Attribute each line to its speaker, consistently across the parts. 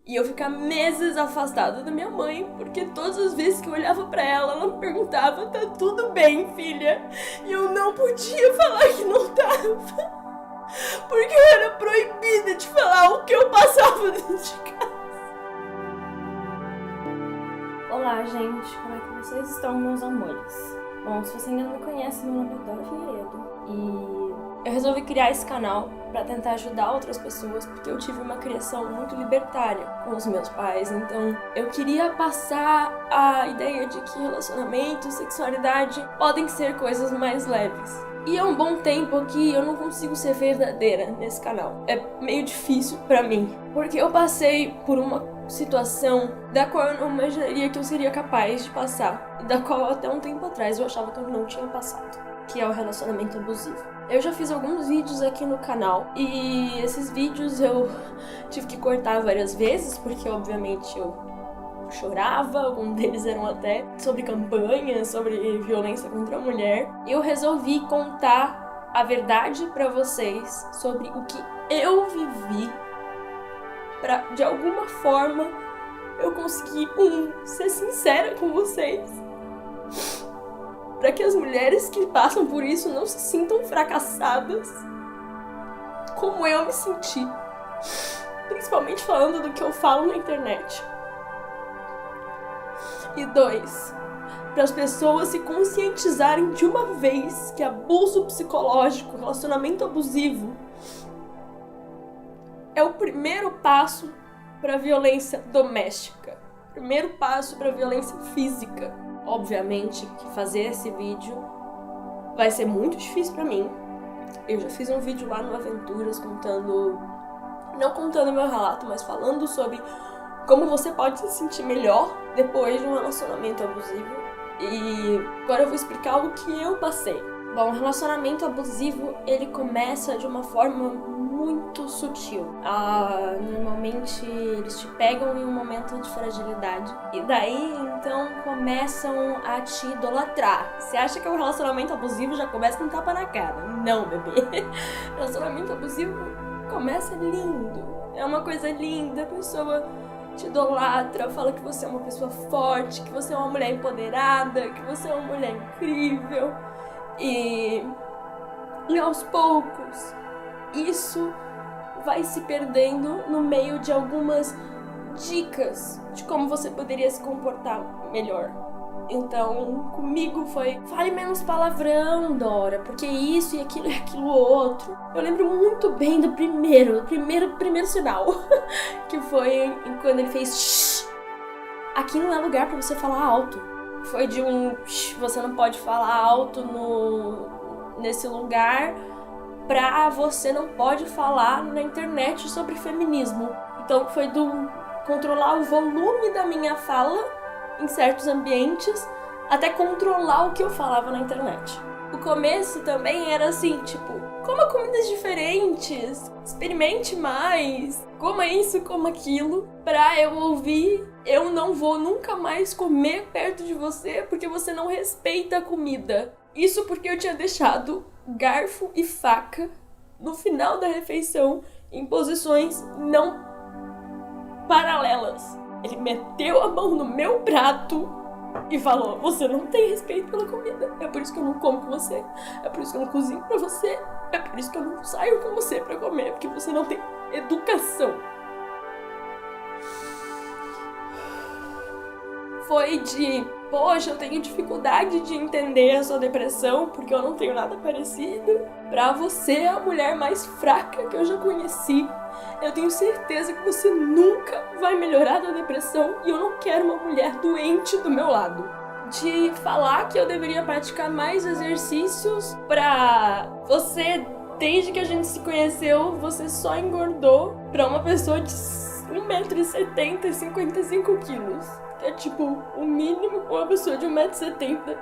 Speaker 1: E eu ficar meses afastada da minha mãe, porque todas as vezes que eu olhava pra ela, ela me perguntava: tá tudo bem, filha? E eu não podia falar que não tava. Porque eu era proibida de falar o que eu passava dentro de casa.
Speaker 2: Olá, gente, como é que vocês estão, meus amores? Bom, se você ainda não me conhece, meu nome é Dora Figueiredo e eu resolvi criar esse canal para tentar ajudar outras pessoas, porque eu tive uma criação muito libertária com os meus pais, então eu queria passar a ideia de que relacionamento e sexualidade podem ser coisas mais leves. E há um bom tempo que eu não consigo ser verdadeira nesse canal. É meio difícil pra mim, porque eu passei por uma situação da qual eu não imaginaria que eu seria capaz de passar, e da qual até um tempo atrás eu achava que eu não tinha passado, que é o relacionamento abusivo. Eu já fiz alguns vídeos aqui no canal, e esses vídeos eu tive que cortar várias vezes, porque obviamente eu chorava, alguns deles eram até sobre campanhas, sobre violência contra a mulher. Eu resolvi contar a verdade pra vocês sobre o que eu vivi, pra, de alguma forma, eu conseguir, ser sincera com vocês, pra que as mulheres que passam por isso não se sintam fracassadas, como eu me senti, principalmente falando do que eu falo na internet. E 2, para as pessoas se conscientizarem de uma vez que abuso psicológico, relacionamento abusivo, é o primeiro passo para a violência doméstica, primeiro passo para a violência física. Obviamente que fazer esse vídeo vai ser muito difícil para mim. Eu já fiz um vídeo lá no Aventuras contando, não contando meu relato, mas falando sobre como você pode se sentir melhor depois de um relacionamento abusivo. E agora eu vou explicar o que eu passei. Bom, o relacionamento abusivo, ele começa de uma forma muito sutil. Normalmente eles te pegam em um momento de fragilidade. E daí, então, começam a te idolatrar. Você acha que o relacionamento abusivo já começa com um tapa na cara? Não, bebê. Relacionamento abusivo começa lindo. É uma coisa linda, a pessoa te idolatra, fala que você é uma pessoa forte, que você é uma mulher empoderada, que você é uma mulher incrível. E aos poucos, isso vai se perdendo no meio de algumas dicas de como você poderia se comportar melhor. Então, comigo foi: fale menos palavrão, Dora, porque isso e aquilo outro. Eu lembro muito bem do primeiro sinal, que foi quando ele fez shh. Aqui não é lugar pra você falar alto. Foi de shh, você não pode falar alto nesse lugar, pra você não pode falar na internet sobre feminismo. Então foi do controlar o volume da minha fala em certos ambientes, até controlar o que eu falava na internet. O começo também era assim, tipo, coma comidas diferentes, experimente mais, coma isso, coma aquilo, pra eu ouvir: eu não vou nunca mais comer perto de você porque você não respeita a comida. Isso porque eu tinha deixado garfo e faca no final da refeição em posições não paralelas. Ele meteu a mão no meu prato e falou: você não tem respeito pela comida, é por isso que eu não como com você, é por isso que eu não cozinho pra você, é por isso que eu não saio com você pra comer, porque você não tem educação. Foi de: poxa, eu tenho dificuldade de entender a sua depressão porque eu não tenho nada parecido, pra você é a mulher mais fraca que eu já conheci. Eu tenho certeza que você nunca vai melhorar da depressão e eu não quero uma mulher doente do meu lado. De falar que eu deveria praticar mais exercícios pra você, desde que a gente se conheceu, você só engordou pra uma pessoa de 1,70m e 55 quilos. Que é tipo o mínimo que uma pessoa de 1,70m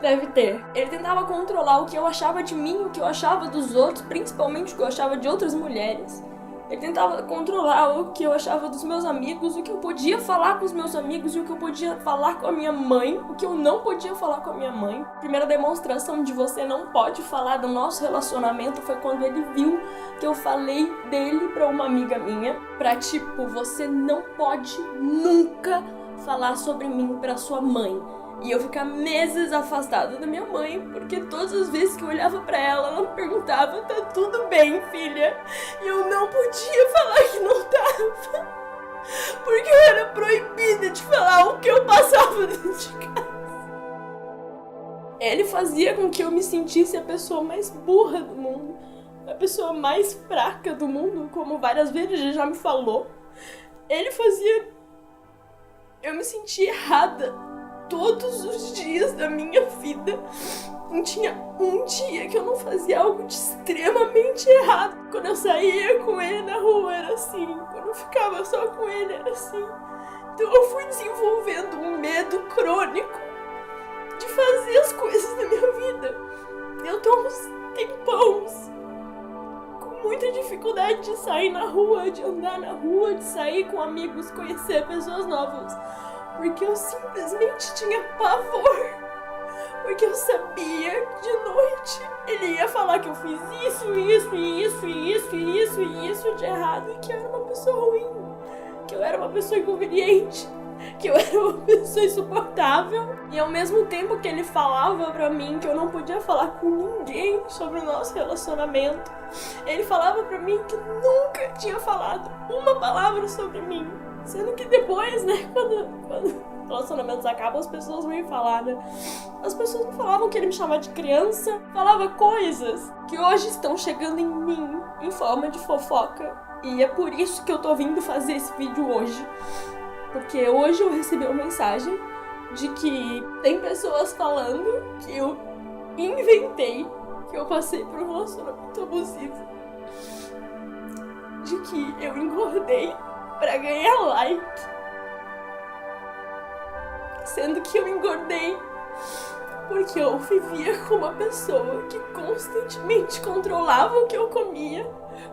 Speaker 2: deve ter. Ele tentava controlar o que eu achava de mim, o que eu achava dos outros, principalmente o que eu achava de outras mulheres. Ele tentava controlar o que eu achava dos meus amigos, o que eu podia falar com os meus amigos, o que eu podia falar com a minha mãe, o que eu não podia falar com a minha mãe. A primeira demonstração de você não pode falar do nosso relacionamento foi quando ele viu que eu falei dele pra uma amiga minha, pra tipo, você não pode nunca falar sobre mim pra sua mãe. E eu ficar meses afastada da minha mãe, porque todas as vezes que eu olhava pra ela, ela me perguntava, tá tudo bem, filha? E eu não podia falar que não tava, porque eu era proibida de falar o que eu passava dentro de casa. Ele fazia com que eu me sentisse a pessoa mais burra do mundo, a pessoa mais fraca do mundo, como várias vezes ele já me falou. Ele fazia eu me sentir errada todos os dias da minha vida. Não tinha um dia que eu não fazia algo de extremamente errado. Quando eu saía com ele na rua era assim, quando eu ficava só com ele era assim. Então eu fui desenvolvendo um medo crônico de fazer as coisas da minha vida. Eu tô uns tempos com muita dificuldade de sair na rua, de andar na rua, de sair com amigos, conhecer pessoas novas. Porque eu simplesmente tinha pavor. Porque eu sabia que de noite ele ia falar que eu fiz isso de errado. E que eu era uma pessoa ruim. Que eu era uma pessoa inconveniente. Que eu era uma pessoa insuportável. E ao mesmo tempo que ele falava pra mim que eu não podia falar com ninguém sobre o nosso relacionamento, ele falava pra mim que nunca tinha falado uma palavra sobre mim. Sendo que depois, né, quando relacionamentos acabam, as pessoas vêm falar, né? As pessoas me falavam que ele me chamava de criança, falava coisas que hoje estão chegando em mim em forma de fofoca. E é por isso que eu tô vindo fazer esse vídeo hoje. Porque hoje eu recebi uma mensagem de que tem pessoas falando que eu inventei que eu passei por um relacionamento abusivo. De que eu engordei pra ganhar like. Sendo que eu engordei porque eu vivia com uma pessoa que constantemente controlava o que eu comia,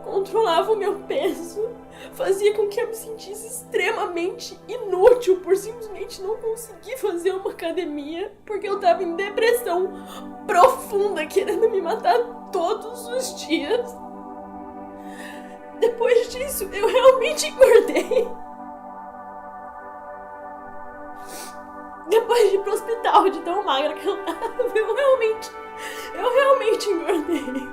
Speaker 2: controlava o meu peso, fazia com que eu me sentisse extremamente inútil por simplesmente não conseguir fazer uma academia, porque eu tava em depressão profunda, querendo me matar todos os dias. Depois disso, eu realmente engordei. Depois de ir pro hospital de tão magra que eu tava, eu realmente engordei.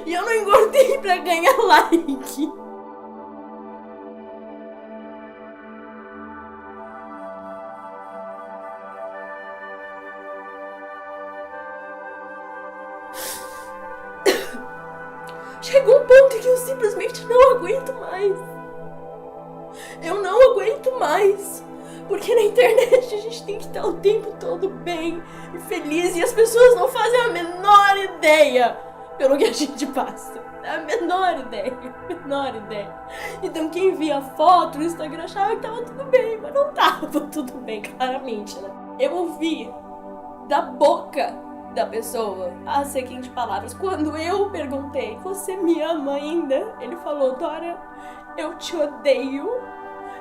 Speaker 2: E eu não engordei pra ganhar like. Chegou um ponto que eu simplesmente não aguento mais. Eu não aguento mais. Porque na internet a gente tem que estar o tempo todo bem e feliz. E as pessoas não fazem a menor ideia pelo que a gente passa. A menor ideia. Então quem via a foto no Instagram achava que tava tudo bem. Mas não tava tudo bem, claramente, né? Eu ouvi da boca da pessoa as seguintes palavras. Quando eu perguntei, você me ama ainda? Ele falou, Dora, eu te odeio.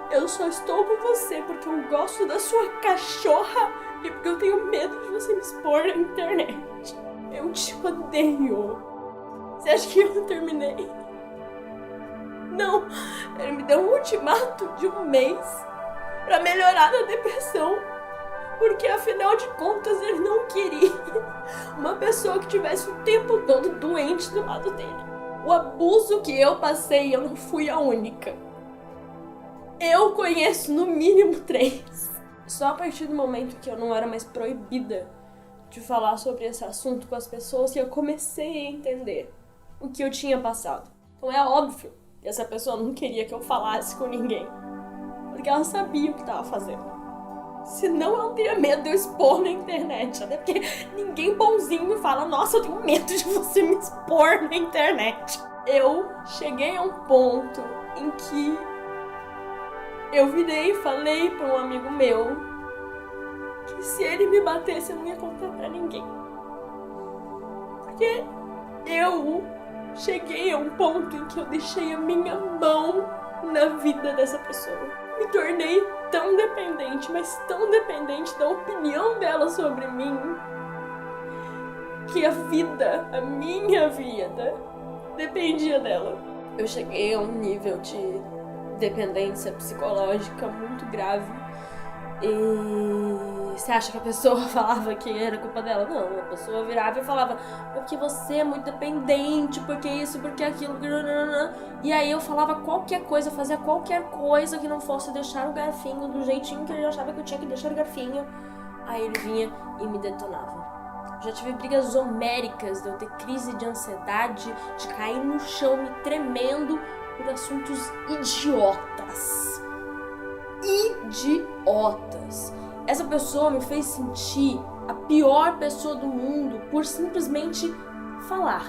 Speaker 2: Eu só estou com você porque eu gosto da sua cachorra e porque eu tenho medo de você me expor na internet. Eu te odeio. Você acha que eu terminei? Não. Ele me deu um ultimato de um mês pra melhorar da depressão. Porque afinal de contas ele não queria uma pessoa que tivesse o tempo todo doente do lado dele. O abuso que eu passei, eu não fui a única. Eu conheço no mínimo 3. Só a partir do momento que eu não era mais proibida de falar sobre esse assunto com as pessoas que eu comecei a entender o que eu tinha passado. Então é óbvio que essa pessoa não queria que eu falasse com ninguém, porque ela sabia o que estava fazendo. Senão eu não teria medo de eu expor na internet. Até porque ninguém bonzinho fala, nossa, eu tenho medo de você me expor na internet. Eu cheguei a um ponto em que eu virei e falei pra um amigo meu que se ele me batesse eu não ia contar pra ninguém. Porque eu cheguei a um ponto em que eu deixei a minha mão na vida dessa pessoa. Me tornei tão dependente, mas tão dependente da opinião dela sobre mim, que a minha vida, dependia dela. Eu cheguei a um nível de dependência psicológica muito grave. E você acha que a pessoa falava que era culpa dela? Não, a pessoa virava e falava: porque você é muito dependente, porque isso, porque aquilo. E aí eu falava qualquer coisa, fazia qualquer coisa que não fosse deixar o garfinho do jeitinho que ele achava que eu tinha que deixar o garfinho. Aí ele vinha e me detonava. Já tive brigas homéricas de eu ter crise de ansiedade, de cair no chão me tremendo por assuntos idiotas. Idiotas. Essa pessoa me fez sentir a pior pessoa do mundo por simplesmente falar.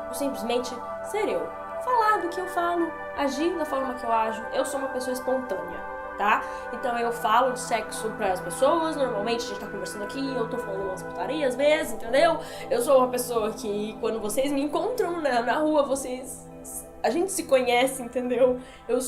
Speaker 2: Por simplesmente ser eu. Falar do que eu falo, agir da forma que eu ajo. Eu sou uma pessoa espontânea, tá? Então eu falo de sexo pras pessoas, normalmente a gente tá conversando aqui, eu tô falando umas putarias às vezes, entendeu? Eu sou uma pessoa que quando vocês me encontram na rua, a gente se conhece, entendeu? Eu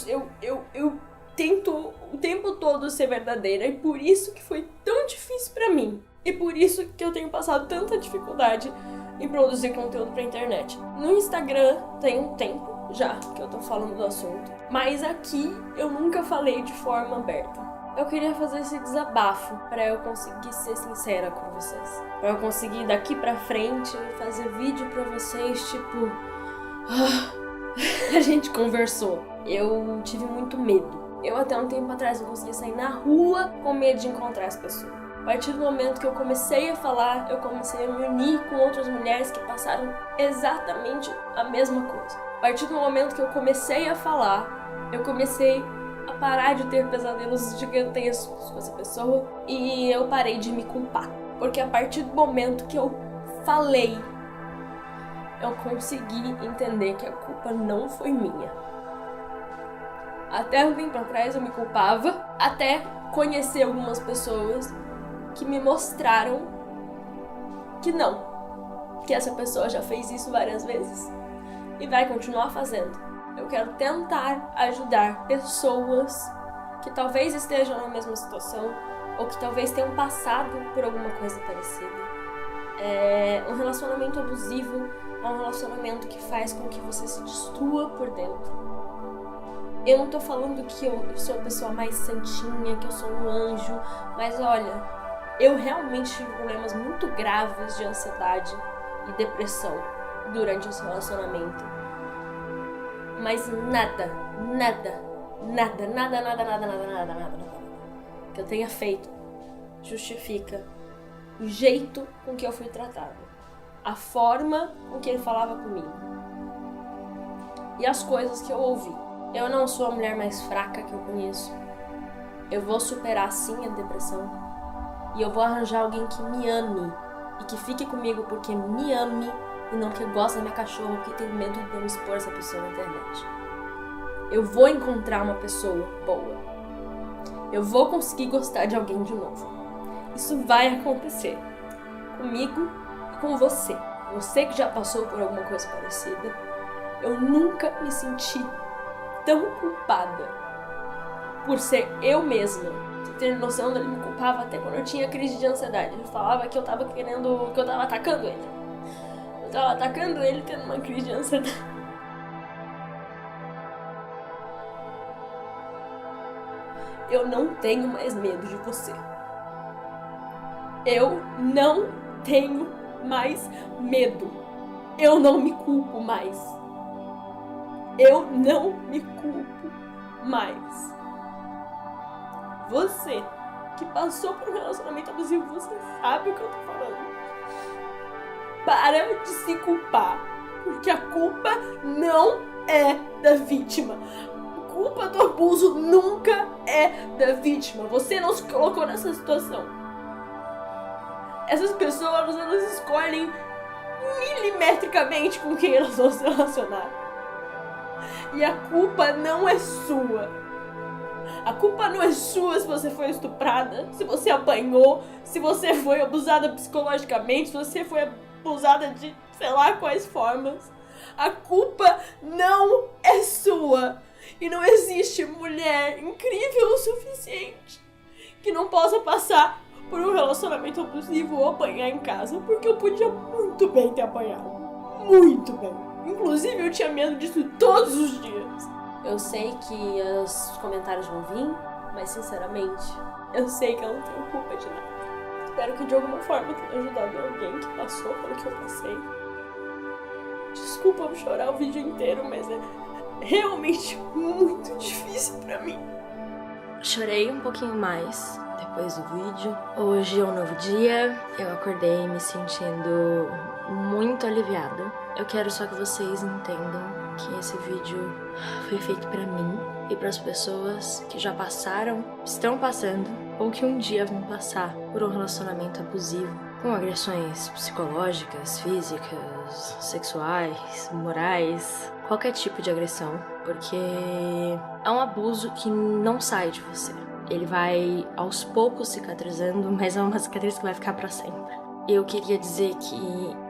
Speaker 2: tento o tempo todo ser verdadeira e por isso que foi tão difícil pra mim. E por isso que eu tenho passado tanta dificuldade em produzir conteúdo pra internet. No Instagram tem um tempo já que eu tô falando do assunto, mas aqui eu nunca falei de forma aberta. Eu queria fazer esse desabafo pra eu conseguir ser sincera com vocês. Pra eu conseguir daqui pra frente fazer vídeo pra vocês, tipo... a gente conversou. Eu tive muito medo. Eu até um tempo atrás não conseguia sair na rua com medo de encontrar as pessoas. A partir do momento que eu comecei a falar, eu comecei a me unir com outras mulheres que passaram exatamente a mesma coisa. A partir do momento que eu comecei a falar, eu comecei a parar de ter pesadelos gigantescos com essa pessoa e eu parei de me culpar. Porque a partir do momento que eu falei, eu consegui entender que a culpa não foi minha. Até um tempo atrás eu me culpava, até conhecer algumas pessoas que me mostraram que não, que essa pessoa já fez isso várias vezes e vai continuar fazendo. Eu quero tentar ajudar pessoas que talvez estejam na mesma situação ou que talvez tenham passado por alguma coisa parecida. Um relacionamento abusivo é um relacionamento que faz com que você se destrua por dentro. Eu não tô falando que eu sou a pessoa mais santinha, que eu sou um anjo, mas olha, eu realmente tive problemas muito graves de ansiedade e depressão durante esse relacionamento. Mas nada que eu tenha feito justifica o jeito com que eu fui tratada, a forma com que ele falava comigo e as coisas que eu ouvi. Eu não sou a mulher mais fraca que eu conheço. Eu vou superar sim a depressão. E eu vou arranjar alguém que me ame. E que fique comigo porque me ame. E não que gosta da minha cachorra, que tem medo de eu expor essa pessoa na internet. Eu vou encontrar uma pessoa boa. Eu vou conseguir gostar de alguém de novo. Isso vai acontecer. Comigo e com você. Você que já passou por alguma coisa parecida. Eu nunca me senti tão culpada por ser eu mesma. Você tem noção, ele me culpava até quando eu tinha crise de ansiedade. Ele falava que eu tava querendo, que eu tava atacando ele. Eu tava atacando ele tendo uma crise de ansiedade. Eu não tenho mais medo de você. Eu não tenho mais medo. Eu não me culpo mais. Eu não me culpo mais. Você que passou por um relacionamento abusivo, você sabe o que eu tô falando. Para de se culpar, porque a culpa não é da vítima. A culpa do abuso nunca é da vítima. Você não se colocou nessa situação. Essas pessoas, elas escolhem milimetricamente com quem elas vão se relacionar. E a culpa não é sua. A culpa não é sua se você foi estuprada, se você apanhou, se você foi abusada psicologicamente, se você foi abusada de sei lá quais formas.
Speaker 1: A culpa não é sua. E não existe mulher incrível o suficiente que não possa passar por um relacionamento abusivo ou apanhar em casa, porque eu podia muito bem ter apanhado. Muito bem. Inclusive, eu tinha medo disso todos os dias.
Speaker 2: Eu sei que os comentários vão vir, mas sinceramente, eu sei que eu não tenho culpa de nada. Espero que de alguma forma tenha ajudado alguém que passou pelo que eu passei. Desculpa eu chorar o vídeo inteiro, mas é realmente muito difícil pra mim.
Speaker 3: Chorei um pouquinho mais depois do vídeo. Hoje é um novo dia, eu acordei me sentindo muito aliviada. Eu quero só que vocês entendam que esse vídeo foi feito pra mim e pras pessoas que já passaram, estão passando ou que um dia vão passar por um relacionamento abusivo, com agressões psicológicas, físicas, sexuais, morais, qualquer tipo de agressão, porque é um abuso que não sai de você. Ele vai aos poucos cicatrizando, mas é uma cicatriz que vai ficar pra sempre. Eu queria dizer que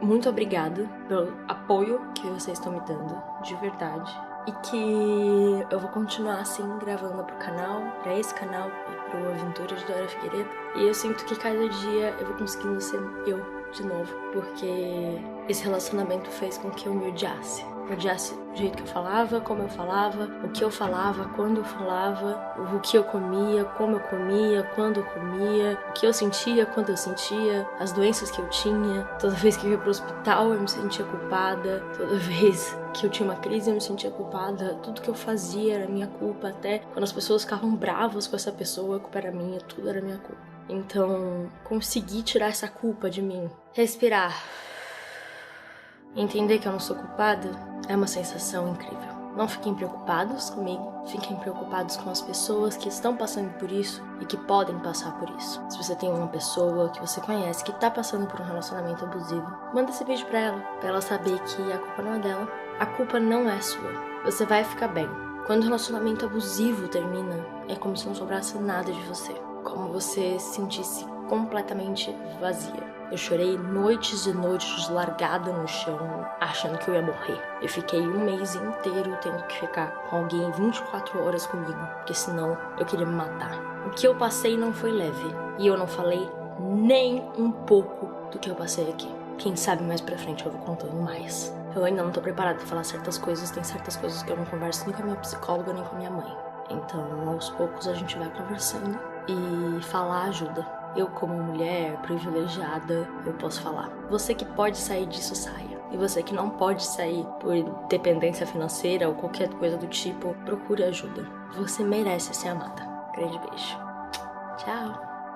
Speaker 3: muito obrigada pelo apoio que vocês estão me dando, de verdade. E que eu vou continuar assim, gravando pro canal, pra esse canal e pro Aventura de Dora Figueiredo. E eu sinto que cada dia eu vou conseguindo ser eu de novo, porque esse relacionamento fez com que eu me odiasse. Odiasse do jeito que eu falava, como eu falava, o que eu falava, quando eu falava, o que eu comia, como eu comia, quando eu comia, o que eu sentia, quando eu sentia, as doenças que eu tinha. Toda vez que eu ia pro hospital eu me sentia culpada, toda vez que eu tinha uma crise eu me sentia culpada, tudo que eu fazia era minha culpa, até quando as pessoas ficavam bravas com essa pessoa, a culpa era minha, tudo era minha culpa. Então, conseguir tirar essa culpa de mim, respirar, entender que eu não sou culpada, é uma sensação incrível. Não fiquem preocupados comigo, fiquem preocupados com as pessoas que estão passando por isso e que podem passar por isso. Se você tem uma pessoa que você conhece que tá passando por um relacionamento abusivo, manda esse vídeo pra ela saber que a culpa não é dela, a culpa não é sua. Você vai ficar bem. Quando o relacionamento abusivo termina, é como se não sobrasse nada de você, como você se sentisse completamente vazia. Eu chorei noites e noites largada no chão, achando que eu ia morrer. Eu fiquei um mês inteiro tendo que ficar com alguém 24 horas comigo, porque senão eu queria me matar. O que eu passei não foi leve, e eu não falei nem um pouco do que eu passei aqui. Quem sabe mais pra frente eu vou contando mais. Eu ainda não tô preparada pra falar certas coisas, tem certas coisas que eu não converso nem com a minha psicóloga nem com a minha mãe. Então, aos poucos a gente vai conversando e falar ajuda. Eu, como mulher privilegiada, eu posso falar. Você que pode sair disso, saia. E você que não pode sair por dependência financeira ou qualquer coisa do tipo, procure ajuda. Você merece ser amada. Grande beijo. Tchau.